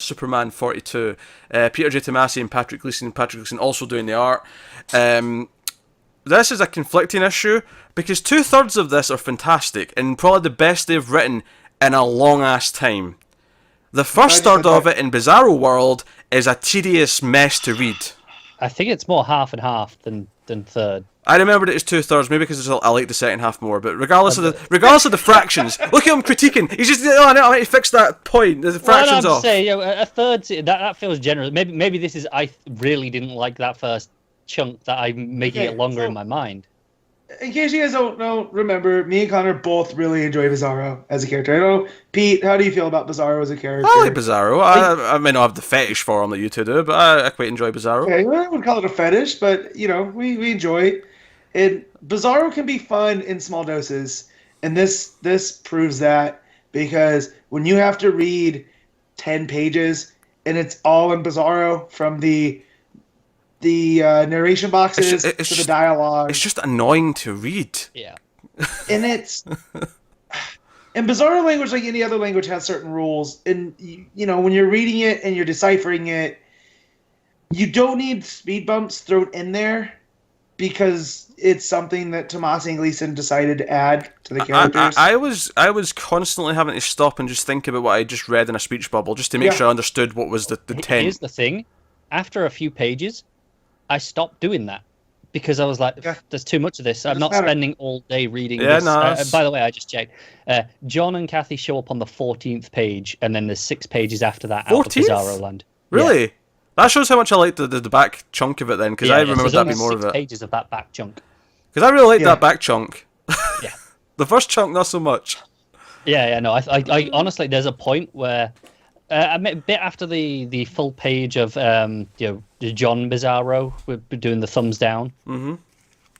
Superman 42. Peter J. Tomasi and Patrick Gleason. Patrick Gleason also doing the art. This is a conflicting issue because 2/3 of this are fantastic and probably the best they've written in a long ass time. The first third of it in Bizarro World is a tedious mess to read. I think it's more half and half than third. I remembered it as 2/3, maybe because I like the second half more. But regardless of the fractions, look at him critiquing. He's just I need to fix that point. The fractions off. Say, a third that feels generous. Maybe this is I really didn't like that first chunk that I'm making it longer in my mind. In case you guys don't remember, me and Connor both really enjoy Bizarro as a character. I know, Pete, how do you feel about Bizarro as a character? I like Bizarro. I may not have the fetish for him that you two do, but I quite enjoy Bizarro. Okay, well, I wouldn't call it a fetish, but, we enjoy it. And Bizarro can be fun in small doses, and this proves that, because when you have to read 10 pages, and it's all in Bizarro, from the narration boxes to the dialogue. It's just annoying to read. Yeah. And Bizarro language, like any other language, has certain rules. And, when you're reading it and you're deciphering it, you don't need speed bumps thrown in there because it's something that Tomasi and Gleason decided to add to the characters. I was constantly having to stop and just think about what I just read in a speech bubble just to make sure I understood what was the intent. Here's the thing. After a few pages, I stopped doing that because I was like, there's too much of this. I'm not spending all day reading this. By the way, I just checked. John and Kathy show up on the 14th page, and then there's 6 pages after that 14th? Out of Bizarro Land. Really? Yeah. That shows how much I liked the back chunk of it then, because I remember that being more of it. 6 pages of that back chunk. Because I really liked that back chunk. Yeah. The first chunk, not so much. Yeah, no. I honestly, there's a point where a bit after the full page of John Bizarro, we're doing the thumbs down. Mm-hmm.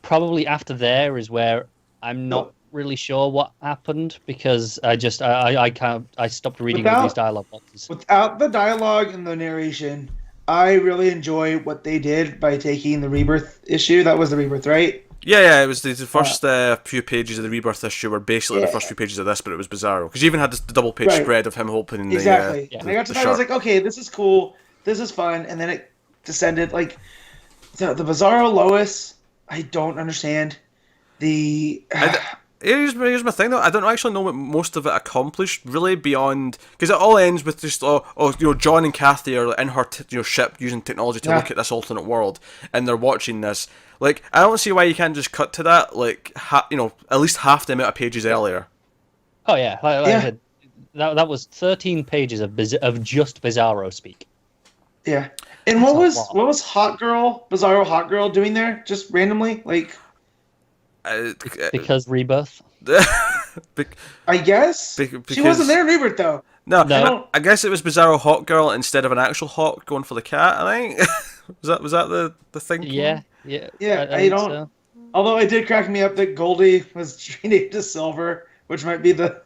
Probably after there is where I'm not really sure what happened, because I stopped reading all these dialogue boxes. Without the dialogue and the narration, I really enjoy what they did by taking the Rebirth issue. That was the Rebirth, right? Yeah, it was the first few pages of the Rebirth issue were basically the first few pages of this, but it was Bizarro. Because you even had the double page spread of him opening exactly. And I got to that, I was like, okay, this is cool, this is fun, and then it descended, like, the Bizarro Lois, I don't understand. Here's my thing though. I don't actually know what most of it accomplished really beyond, because it all ends with just John and Kathy are in her ship using technology to look at this alternate world, and they're watching this. Like, I don't see why you can't just cut to that. Like, at least half the amount of pages earlier. Oh yeah, like I said, that was 13 pages of just Bizarro speak. Yeah, and what was Bizarro Hot Girl doing there? Just randomly, like. Because Rebirth. I guess she wasn't there in Rebirth though. No. I guess it was Bizarro Hot Girl instead of an actual hawk going for the cat. I think was that the thing? Yeah. I don't. So. Although it did crack me up that Goldie was renamed to Silver, which might be the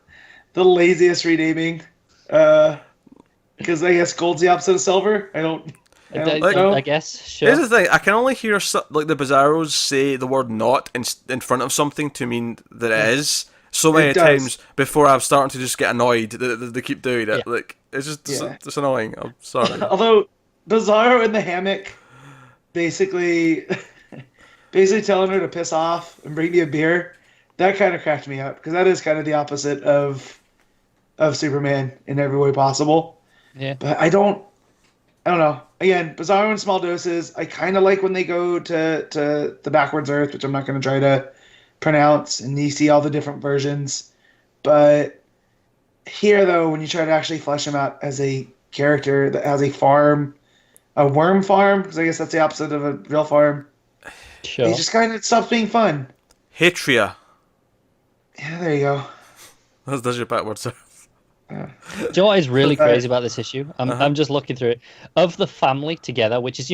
laziest renaming. Because I guess Gold's the opposite of Silver. I guess. Sure. Here's the thing: I can only hear the Bizarros say the word "not" in front of something to mean that it is so many times before I'm starting to just get annoyed that they keep doing it. Yeah. Like, it's just it's annoying. I'm sorry. Although Bizarro in the hammock, basically telling her to piss off and bring me a beer, that kind of cracked me up, because that is kind of the opposite of Superman in every way possible. Yeah. But I don't know. Again, Bizarro in small doses. I kind of like when they go to the backwards Earth, which I'm not going to try to pronounce, and you see all the different versions. But here, though, when you try to actually flesh him out as a character that has a worm farm, because I guess that's the opposite of a real farm, sure. He just kind of stops being fun. Hatria. Yeah, there you go. That's your backwards Earth. Do you know what is really crazy about this issue? I'm just looking through it. Of the family together, which is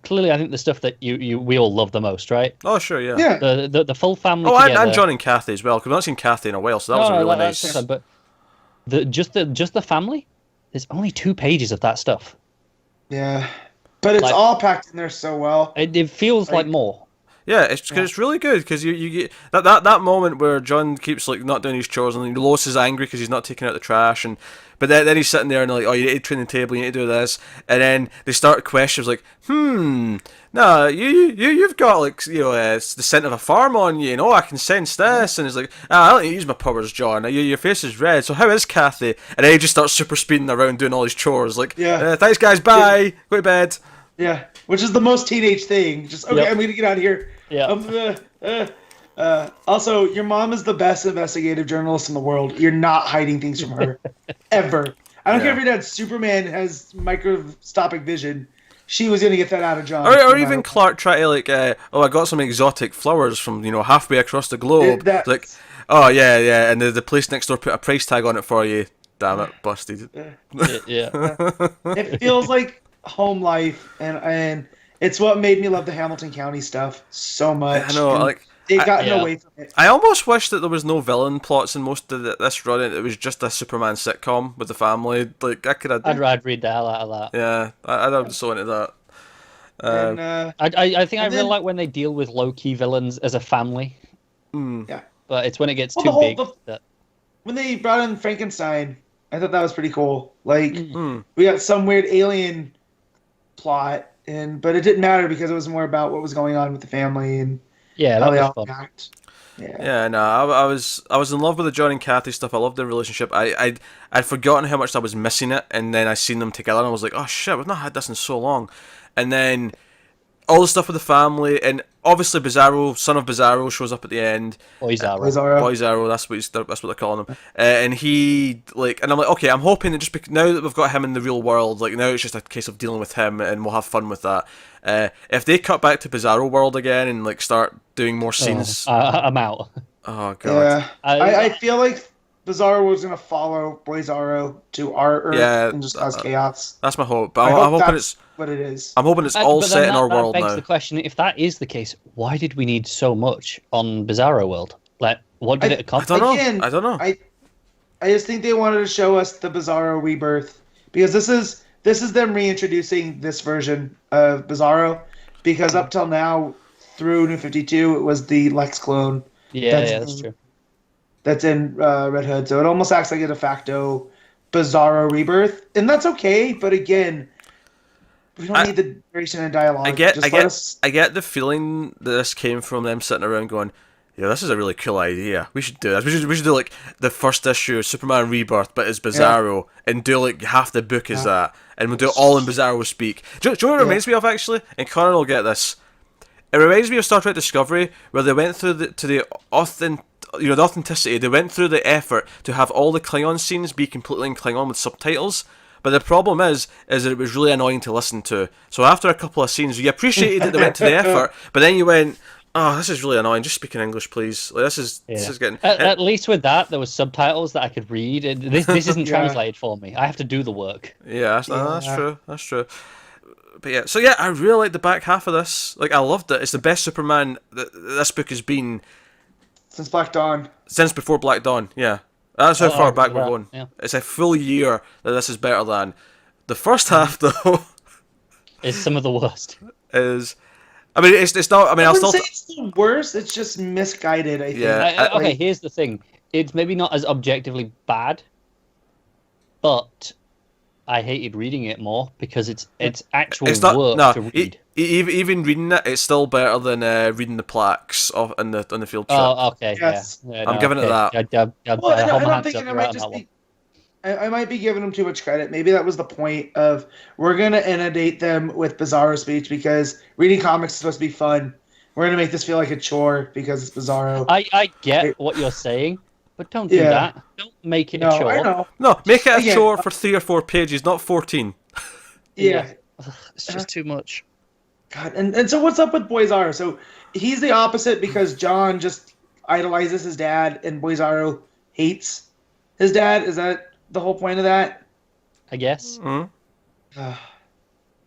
clearly I think the stuff that we all love the most, right? Oh sure, yeah. The full family. Oh, together. and John and Kathy as well, because I've not seen Kathy in a while, so that was really nice. But just the family, there's only 2 pages of that stuff. Yeah, but it's all packed in there so well. It feels like more. Yeah, it's really good because you get that moment where John keeps like not doing his chores and Lois is angry because he's not taking out the trash but then he's sitting there and they're like, oh, you need to clean the table, you need to do this, and then they start questions like, no, you've got like it's the scent of a farm on you, I can sense this, and it's like, I don't need to use my powers, John. Your face is red, so how is Kathy? And then he just starts super speeding around doing all his chores, like, thanks guys, bye, go to bed. Yeah, which is the most teenage thing. Just I'm gonna get out of here. Yeah. Also, your mom is the best investigative journalist in the world. You're not hiding things from her, ever. I don't care if your dad Superman has microscopic vision. She was gonna get that out of John. Or even Clark try to like, I got some exotic flowers from halfway across the globe. Like, oh yeah, and the place next door put a price tag on it for you. Damn it, busted. It feels like home life, and it's what made me love the Hamilton County stuff so much. I know, like. They've gotten away from it. I almost wish that there was no villain plots in most of this run. It was just a Superman sitcom with the family. Like I'd read the hell out of that. Yeah, I'm so into that. I think I really like when they deal with low-key villains as a family. Yeah, but it's when it gets too big. When they brought in Frankenstein, I thought that was pretty cool. Like we got some weird alien plot, but it didn't matter because it was more about what was going on with the family and. Yeah, that was fun. I was in love with the John and Kathy stuff. I loved their relationship. I'd forgotten how much I was missing it, and then I seen them together, and I was like, oh shit, we've not had this in so long. And then all the stuff with the family, and obviously Bizarro, son of Bizarro, shows up at the end. Boy-Zaro, that's what they're calling him. And he and I'm like, okay, I'm hoping that now that we've got him in the real world, like now it's just a case of dealing with him, and we'll have fun with that. If they cut back to Bizarro world again and like start doing more scenes, I'm out. Oh god. Yeah, I feel like Bizarro was gonna follow Boy-Zaro to our Earth and just cause chaos. That's my hope. But I'm hoping it's what it is. I'm hoping it's all set in our world now. That begs the question: if that is the case, why did we need so much on Bizarro World? Like, what did it accomplish? I don't know. I just think they wanted to show us the Bizarro rebirth because this is them reintroducing this version of Bizarro because up till now through New 52 it was the Lex clone. That's true. That's in Red Hood, so it almost acts like a de facto Bizarro rebirth, and that's okay. But again, we don't need the duration and dialogue. I get the feeling that this came from them sitting around going, yeah, this is a really cool idea. We should do this. We should do like the first issue of Superman Rebirth, but as Bizarro, and do like half the book as that, and we'll do it all in Bizarro speak. Do you know what it reminds me of actually? And Connor will get this. It reminds me of Star Trek Discovery, where they went through the authenticity. They went through the effort to have all the Klingon scenes be completely in Klingon with subtitles. But the problem is that it was really annoying to listen to. So after a couple of scenes, you appreciated that they went to the effort, but then you went, oh, this is really annoying. Just speak in English, please. Like, this is getting. At least with that, there was subtitles that I could read. This isn't translated for me. I have to do the work. Yeah, that's true. That's true. But yeah, so I really like the back half of this. Like, I loved it. It's the best Superman that this book has been since Black Dawn. Since before Black Dawn, yeah. That's how far back we're going. Yeah. It's a full year that this is better than. The first half, though, is some of the worst. It's not. I mean, I'll still say it's the worst. It's just misguided. I think. Yeah. Okay, here's the thing. It's maybe not as objectively bad, but I hated reading it more because it's actual work to read. Even reading it, it's still better than reading the plaques on the field trip. Oh, okay. Yes. Yeah. I'm giving it that. I might be giving them too much credit. Maybe that was the point of we're going to inundate them with Bizarro speech because reading comics is supposed to be fun. We're going to make this feel like a chore because it's Bizarro. I get what you're saying, but don't do that. Don't make it a chore. I know. No, make it a chore for 3 or 4 pages, not 14. Yeah. It's just too much. God, and so what's up with Boy-Zaro? So he's the opposite because John just idolizes his dad and Boy-Zaro hates his dad. Is that the whole point of that? I guess. Mm-hmm.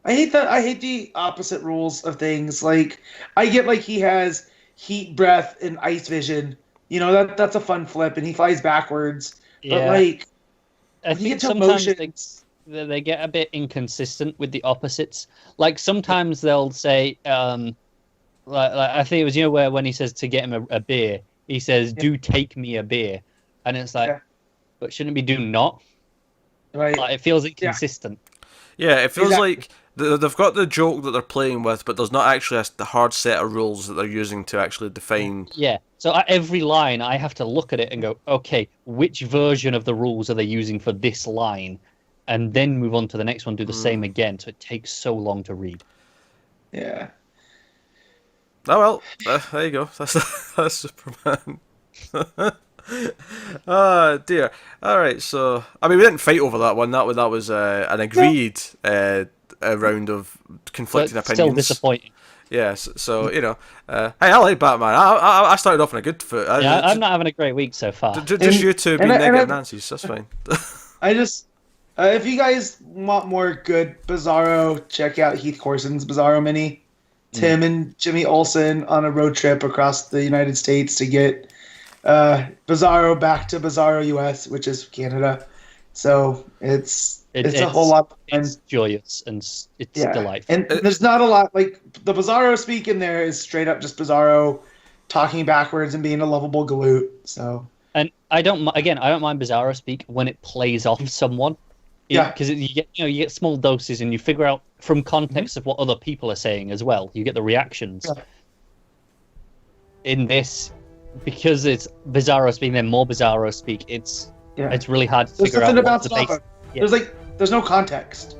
I hate that. I hate the opposite rules of things. Like, I get like he has heat breath and ice vision. You know, that's a fun flip, and he flies backwards. Yeah. But like, I think sometimes they get a bit inconsistent with the opposites. Like sometimes they'll say, Like I think it was where when he says to get him a beer, he says, "Do take me a beer," and it's like, but shouldn't it be "do not"? Right. Like, it feels inconsistent. Yeah, it feels like they've got the joke that they're playing with, but there's not actually the hard set of rules that they're using to actually define. Yeah, so every line I have to look at it and go, okay, which version of the rules are they using for this line? And then move on to the next one, do the same again, so it takes so long to read. Yeah. Oh well, there you go. That's Superman. Oh dear. All right, so I mean, we didn't fight over that one. That was an agreed a round of conflicting opinions. Still disappointing. Yes, so hey, I like Batman. I started off on a good foot. I'm not having a great week so far. Just you two being negative Nancy's. That's fine. I just, if you guys want more good Bizarro, check out Heath Corson's Bizarro mini. Tim and Jimmy Olsen on a road trip across the United States to get Bizarro back to Bizarro US, which is Canada. So it's a whole lot of fun. It's joyous and it's delightful. And there's not a lot, like, the Bizarro speak in there is straight up just Bizarro talking backwards and being a lovable galoot. So, and I don't mind Bizarro speak when it plays off someone. Because you get small doses and you figure out from context of what other people are saying as well. You get the reactions. Yeah. In this, because it's Bizarro speak, then more Bizarro speak. It's really hard to figure out. There's nothing to bounce off of. There's no context.